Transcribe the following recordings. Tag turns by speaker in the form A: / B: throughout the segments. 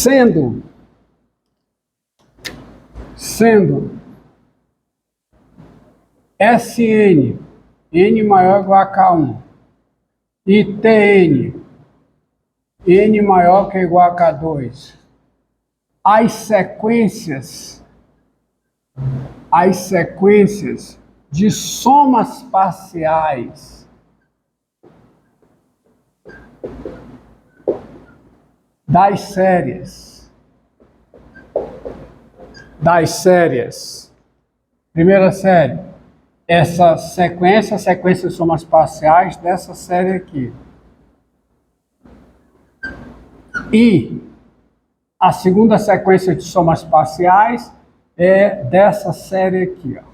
A: sendo Sn, n maior ou igual a K1, e Tn, n maior que ou igual a K2, as sequências de somas parciais das séries. Primeira série, essa sequência de somas parciais dessa série aqui. E a segunda sequência de somas parciais é dessa série aqui, ó.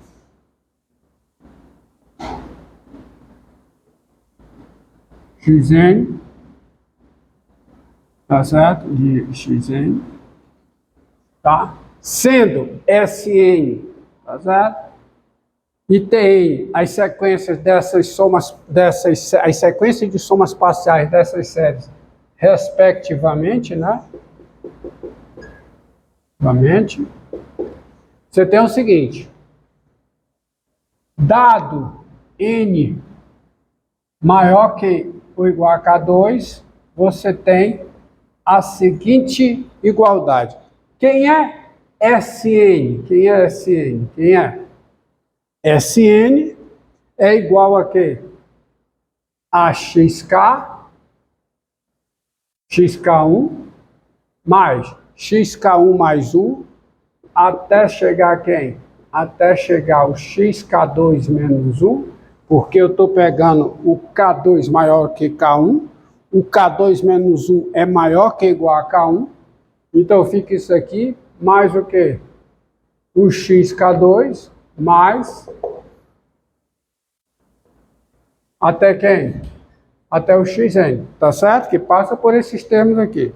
A: Xn, tá certo? De Xn, tá? Sendo Sn, tá certo? E Tn, as sequências as sequências de somas parciais dessas séries, respectivamente, né? Novamente, você tem o seguinte: dado n maior que ou igual a K2, você tem a seguinte igualdade. Quem é Sn? Quem é Sn? Quem é? Sn é igual a quê? A xk1 mais xk1 mais 1, até chegar a quem? Até chegar o xk2 menos 1, porque eu estou pegando o K2 maior que K1, o K2 menos 1 é maior que ou igual a K1, então fica isso aqui, mais o quê? O xk2 mais... até quem? Até o xn, tá certo? Que passa por esses termos aqui.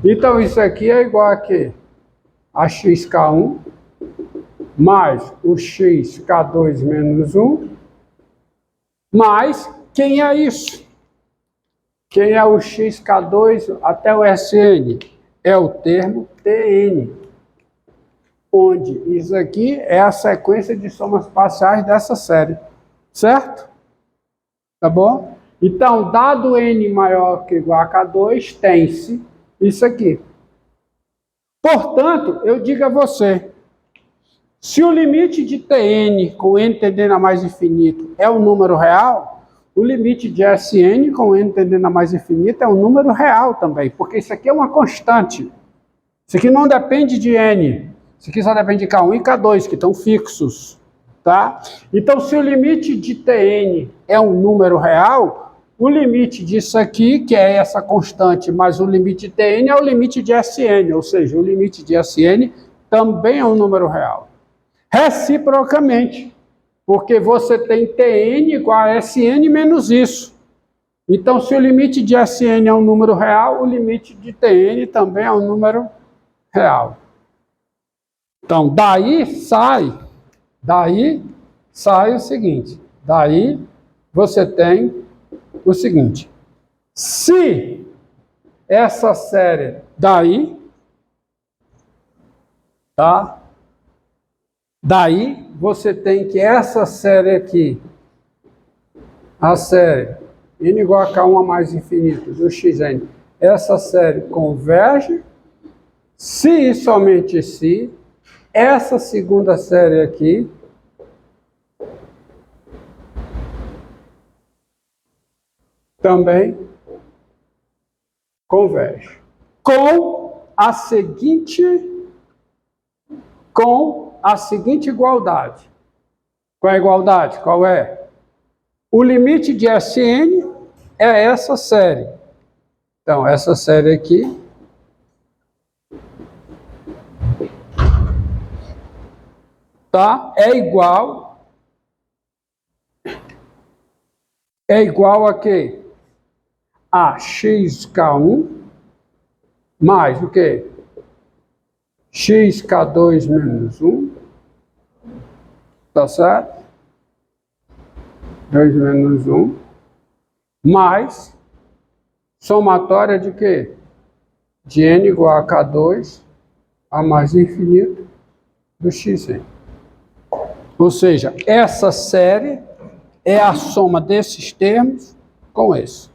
A: Então isso aqui é igual a quê? A xk1 mais o xk2 menos 1, mais quem é isso? Quem é o xk2 até o Sn? É o termo Tn, onde isso aqui é a sequência de somas parciais dessa série, certo? Tá bom? Então, dado n maior que ou igual a K2, tem-se isso aqui. Portanto, eu digo a você, se o limite de Tn com n tendendo a mais infinito é um número real, o limite de Sn com n tendendo a mais infinito é um número real também, porque isso aqui é uma constante. Isso aqui não depende de n, isso aqui só depende de K1 e K2, que estão fixos, tá? Então, se o limite de Tn é um número real, o limite disso aqui, que é essa constante, mais o limite de Tn é o limite de Sn, ou seja, o limite de Sn também é um número real. Reciprocamente, porque você tem Tn igual a Sn menos isso. Então, se o limite de Sn é um número real, o limite de Tn também é um número real. Então, daí sai o seguinte, daí você tem o seguinte: se essa série daí, tá? Daí você tem que essa série aqui, a série n igual a K1 a mais infinito do xn, essa série converge, se e somente se essa segunda série aqui também converge com a seguinte igualdade. Qual é a igualdade? Qual é? O limite de Sn é essa série. Então, essa série aqui tá? É igual a quê? A xk1 mais o quê? xk2 menos 1, tá certo? 2 menos 1, mais somatória de quê? de n igual a K2 a mais infinito do xn. Ou seja, essa série é a soma desses termos com esse.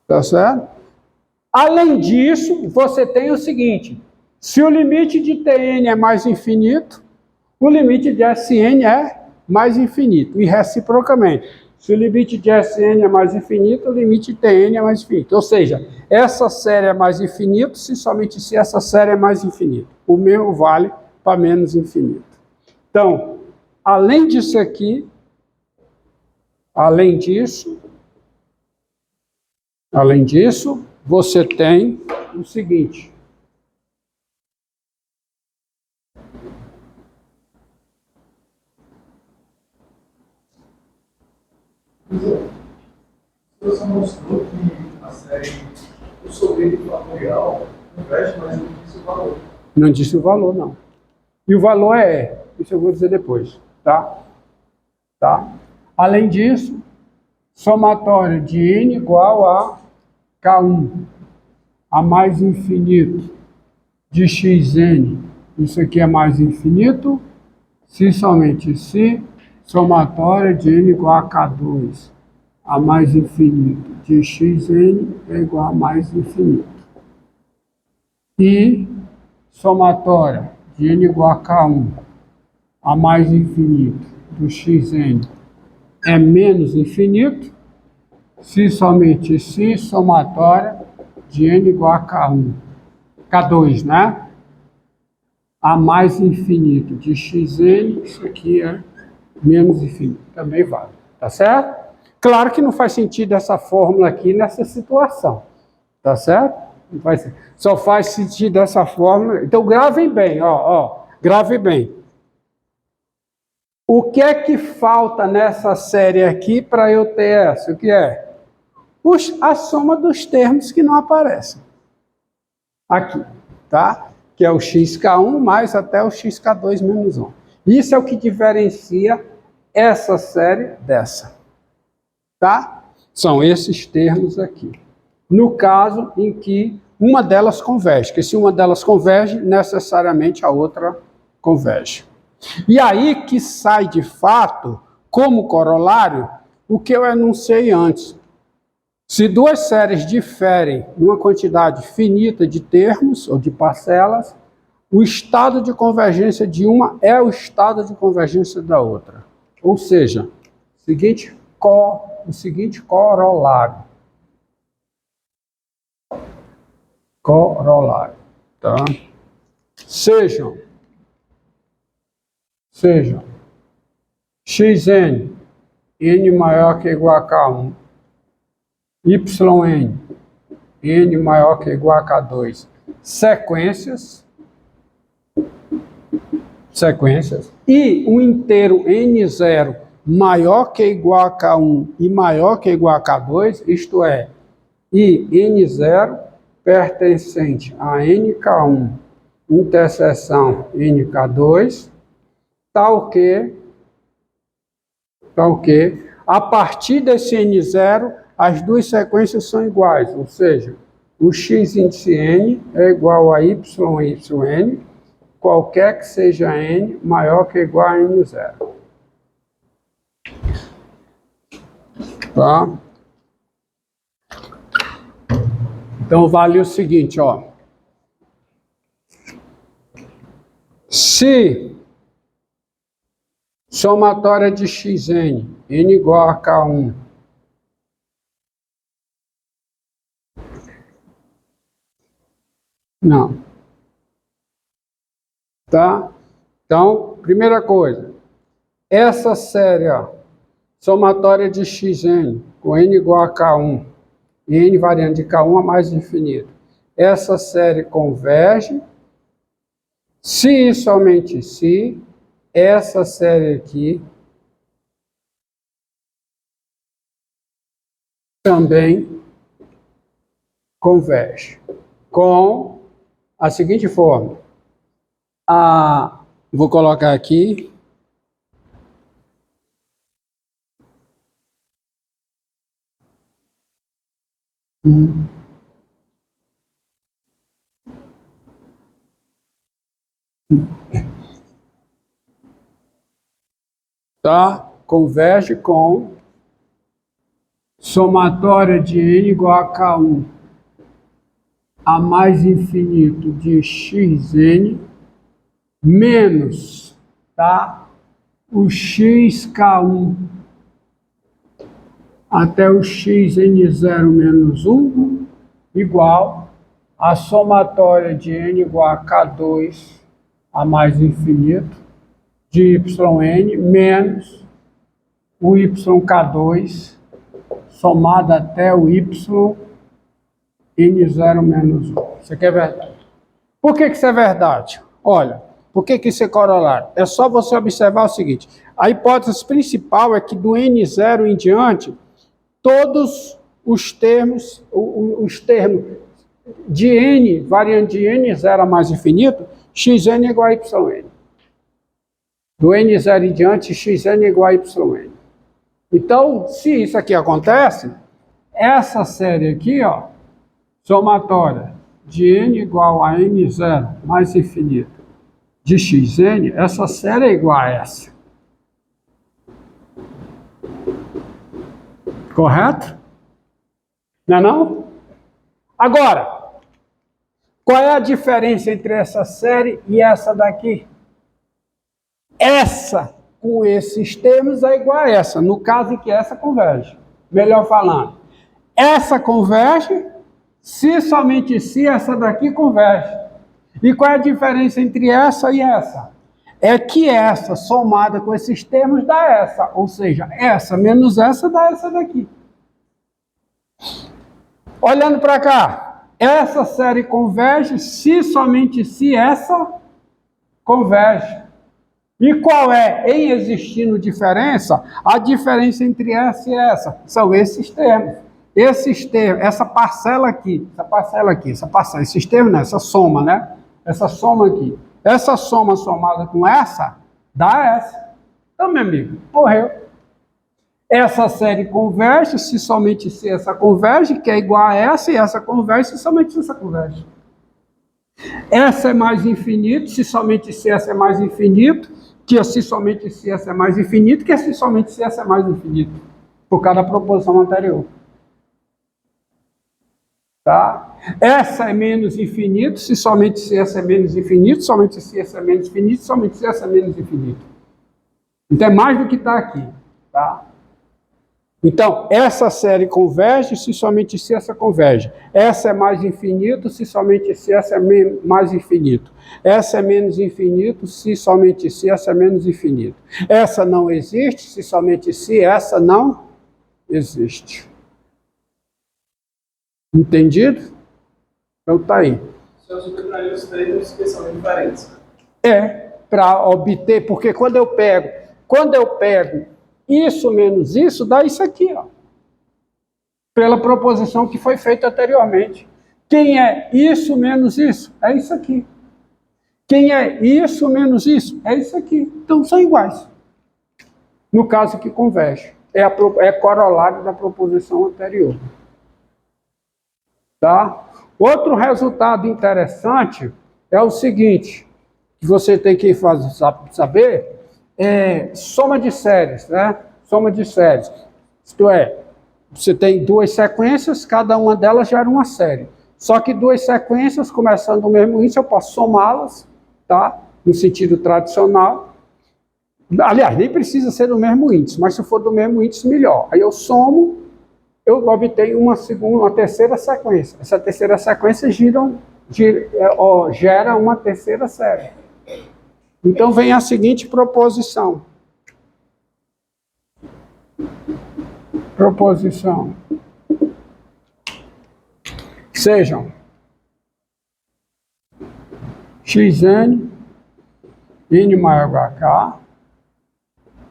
A: Tá certo? Além disso, você tem o seguinte: se o limite de Tn é mais infinito, o limite de Sn é mais infinito. E reciprocamente, se o limite de Sn é mais infinito, o limite de Tn é mais infinito. Ou seja, essa série é mais infinito se somente se essa série é mais infinito. O mesmo vale para menos infinito. Então, além disso aqui, além disso, você tem o seguinte.
B: Você mostrou que a série o sorvete fatorial converte, mas não disse o valor.
A: Não disse o valor, não. E o valor é, isso eu vou dizer depois, tá? Tá? Além disso, somatório de n igual a K1 a mais infinito de xn. Isso aqui é mais infinito, se somente se somatório de n igual a K2 a mais infinito de xn é igual a mais infinito. E somatória de n igual a K1 a mais infinito do xn é menos infinito, se somente se somatória de n igual a K1, K2, né? A mais infinito de xn, isso aqui é menos infinito, também vale, tá certo? Claro que não faz sentido essa fórmula aqui nessa situação, tá certo? Não faz, só faz sentido essa fórmula. Então gravem bem, gravem bem. O que é que falta nessa série aqui para eu ter essa? O que é? A soma dos termos que não aparecem. Aqui, tá? Que é o xk1 mais até o xk2 menos 1. Isso é o que diferencia essa série dessa. Tá? São esses termos aqui. No caso em que uma delas converge, porque se uma delas converge, necessariamente a outra converge. E aí que sai de fato, como corolário, o que eu enunciei antes. Se duas séries diferem numa quantidade finita de termos ou de parcelas, o estado de convergência de uma é o estado de convergência da outra. Ou seja, o seguinte corolário. Corolário, tá? Sejam xn, n maior que ou igual a K1, yn, n maior que ou igual a K2, sequências, e um inteiro n0 maior que ou igual a K1 e maior que ou igual a K2, isto é, e n0 pertencente a nk1, interseção nk2, tal que, a partir desse n0, as duas sequências são iguais, ou seja, o x índice n é igual a y yn, qualquer que seja n maior que ou igual a n0. Tá? Então vale o seguinte, ó. Se somatória de xn, n igual a K1, não. Tá? Então, primeira coisa, essa série, ó, somatória de xn com n igual a K1 e n variando de K1 a mais infinito, essa série converge se e somente se essa série aqui também converge com a seguinte forma. Vou colocar aqui. Hum. Tá? Converge com somatória de n igual a K1 a mais infinito de xn menos, tá? O xk1 até o xn0 menos 1 igual a somatória de n igual a K2 a mais infinito de yn menos o yk2 somado até o yn0 menos 1. Isso aqui é verdade. Por que isso é verdade? Olha, por que isso é corolário? É só você observar o seguinte, a hipótese principal é que do n0 em diante, todos os termos de n, variando de n0 a mais infinito, xn é igual a yn. Do n0 em diante, xn é igual a yn. Então, se isso aqui acontece, essa série aqui, ó, somatória de n igual a n0 mais infinito de xn, essa série é igual a essa. Correto? Não é não? Agora, qual é a diferença entre essa série e essa daqui? Essa, com esses termos, é igual a essa, no caso em que essa converge. Melhor falando, essa converge se somente se essa daqui converge. E qual é a diferença entre essa e essa? É que essa, somada com esses termos, dá essa. Ou seja, essa menos essa dá essa daqui. Olhando para cá, essa série converge se somente se essa converge. E qual é, em existindo diferença, a diferença entre essa e essa? São esses termos. Esses termos, essa parcela aqui, esses termos, né? Essa soma, né? Essa soma aqui. Essa soma somada com essa, dá essa. Então, meu amigo, morreu. Essa série converge, se somente se essa converge, que é igual a essa, e essa converge, se somente se essa converge. Essa é mais infinito, se somente se essa é mais infinito, que se somente se essa é mais infinito, que se somente se essa é mais infinito, por causa da proposição anterior. Tá? Essa é menos infinito, se somente se essa é menos infinito, somente se essa é menos infinito, somente se essa é menos infinito. Então é mais do que está aqui. Tá? Então, essa série converge se somente se essa converge. Essa é mais infinito se somente se essa é mais infinito. Essa é menos infinito se somente se essa é menos infinito. Essa não existe se somente se essa não existe. Entendido? Então tá aí.
B: Só subtrair os termos que são diferentes.
A: É, para obter, porque quando eu pego isso menos isso, dá isso aqui, ó. Pela proposição que foi feita anteriormente. Quem é isso menos isso? É isso aqui. Quem é isso menos isso? É isso aqui. Então são iguais. No caso que converge. É corolário da proposição anterior. Tá? Outro resultado interessante é o seguinte, que você tem que saber, soma de séries, né? Soma de séries. Isto é, você tem duas sequências, cada uma delas gera uma série. Só que duas sequências, começando do mesmo índice, eu posso somá-las, tá? No sentido tradicional. Aliás, nem precisa ser do mesmo índice, mas se for do mesmo índice, melhor. Aí eu somo, eu obtenho uma terceira sequência. Essa terceira sequência gera uma terceira série. Então vem a seguinte proposição. Proposição. Sejam xn, n maior igual a k,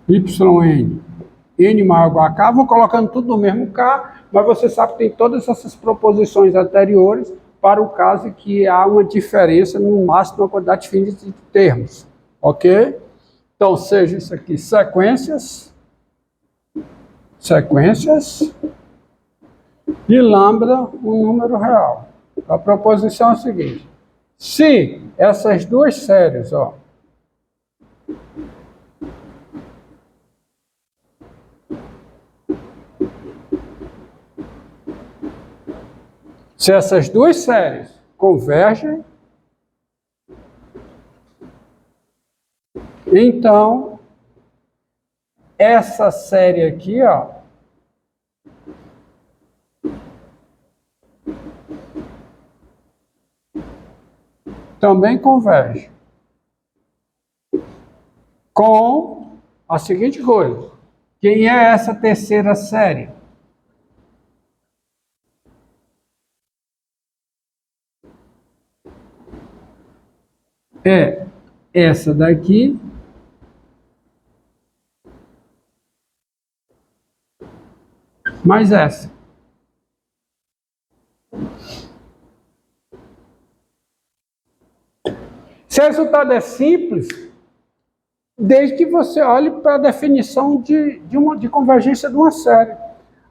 A: yn, n maior igual a k, vou colocando tudo no mesmo k, mas você sabe que tem todas essas proposições anteriores para o caso em que há uma diferença no máximo de uma quantidade finita de termos. Ok? Então, seja isso aqui, sequências, e lambda um número real. A proposição é a seguinte: se essas duas séries, ó, se essas duas séries convergem, então essa série aqui, ó, também converge com a seguinte coisa: quem é essa terceira série? É essa daqui mais essa. Esse resultado é simples, desde que você olhe para a definição de convergência de uma série.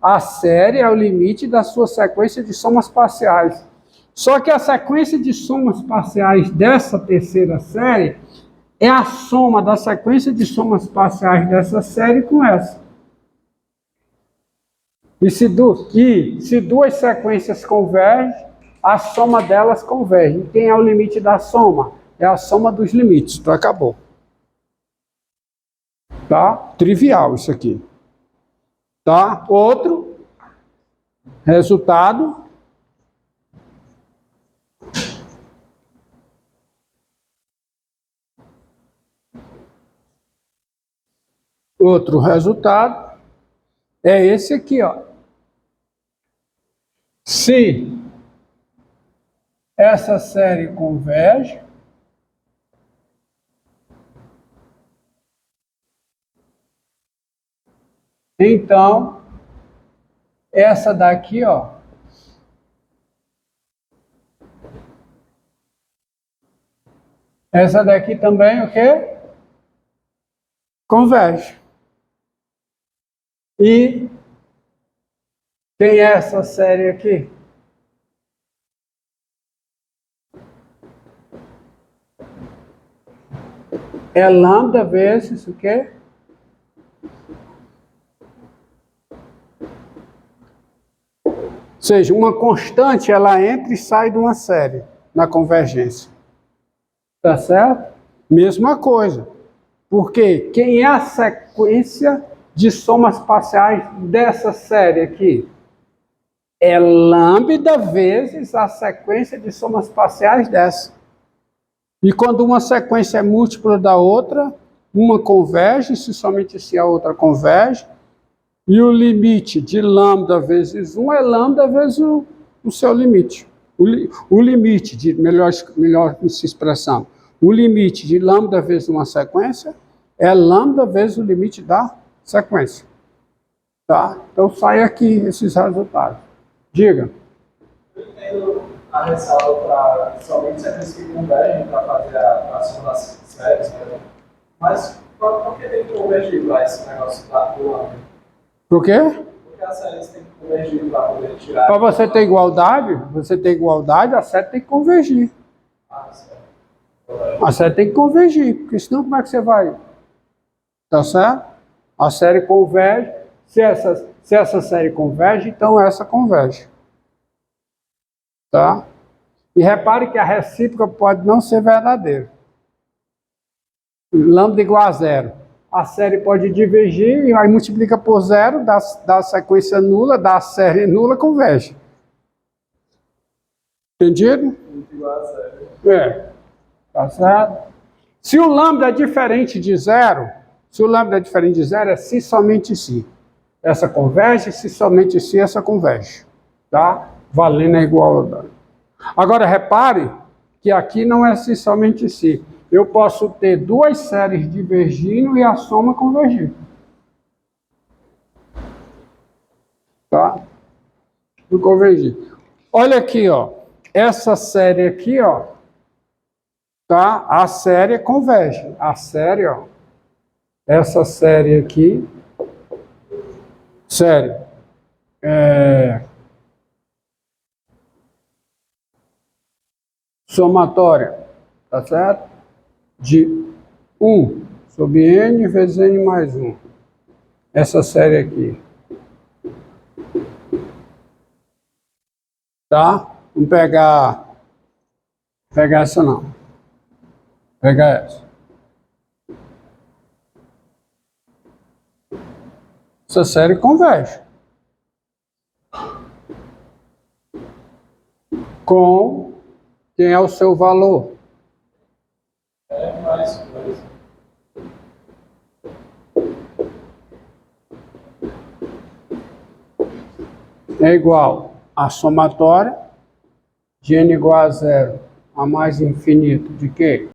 A: A série é o limite da sua sequência de somas parciais. Só que a sequência de somas parciais dessa terceira série é a soma da sequência de somas parciais dessa série com essa. E se duas sequências convergem, a soma delas converge. E quem é o limite da soma? É a soma dos limites. Então acabou. Tá? Trivial isso aqui. Tá? Outro resultado. Outro resultado é esse aqui, ó. Se essa série converge, então essa daqui, ó, essa daqui também o quê? Converge. E quem é essa série aqui? É lambda vezes o quê? Ou seja, uma constante, ela entra e sai de uma série na convergência. Tá certo? Mesma coisa. Porque quem é a sequência de somas parciais dessa série aqui? É lambda vezes a sequência de somas parciais dessa. E quando uma sequência é múltipla da outra, uma converge, se somente se a outra converge, e o limite de lambda vezes 1 é lambda vezes o seu limite. O limite, melhor se expressando, o limite de lambda vezes uma sequência é lambda vezes o limite da sequência. Tá? Então sai aqui esses resultados. Diga.
B: Eu entendo a ressalva para somente sequências que convergem para fazer a soma das séries, né? Mas por que tem que convergir para esse negócio do lambda?
A: Por quê?
B: Porque as séries têm que convergir para poder tirar.
A: Para você ter igualdade, a série tem que convergir.
B: Ah, certo.
A: A série tem que convergir, porque senão como é que você vai? Tá certo? A série converge. Se essa série converge, então essa converge. Tá? E repare que a recíproca pode não ser verdadeira. Lambda igual a zero. A série pode divergir e aí multiplica por zero, dá a sequência nula, dá a série nula, converge. Entendido?
B: Igual a zero.
A: É. Tá certo? Se o lambda é diferente de zero, é se somente se. Essa converge, se somente se, essa converge. Tá? Valendo a igualdade. Agora, repare que aqui não é se somente se. Eu posso ter duas séries divergindo e a soma convergir. Tá? Não convergir. Olha aqui, ó. Essa série aqui, ó. Tá? A série converge. A série, ó. Essa série aqui. Série. somatória, tá certo? De 1 sobre n vezes n mais 1. Essa série aqui. Tá? Vamos pegar essa não. Pegar essa. Essa série converge com quem é o seu valor.
B: É mais coisa.
A: É igual a somatória de n igual a 0 a mais infinito de quê?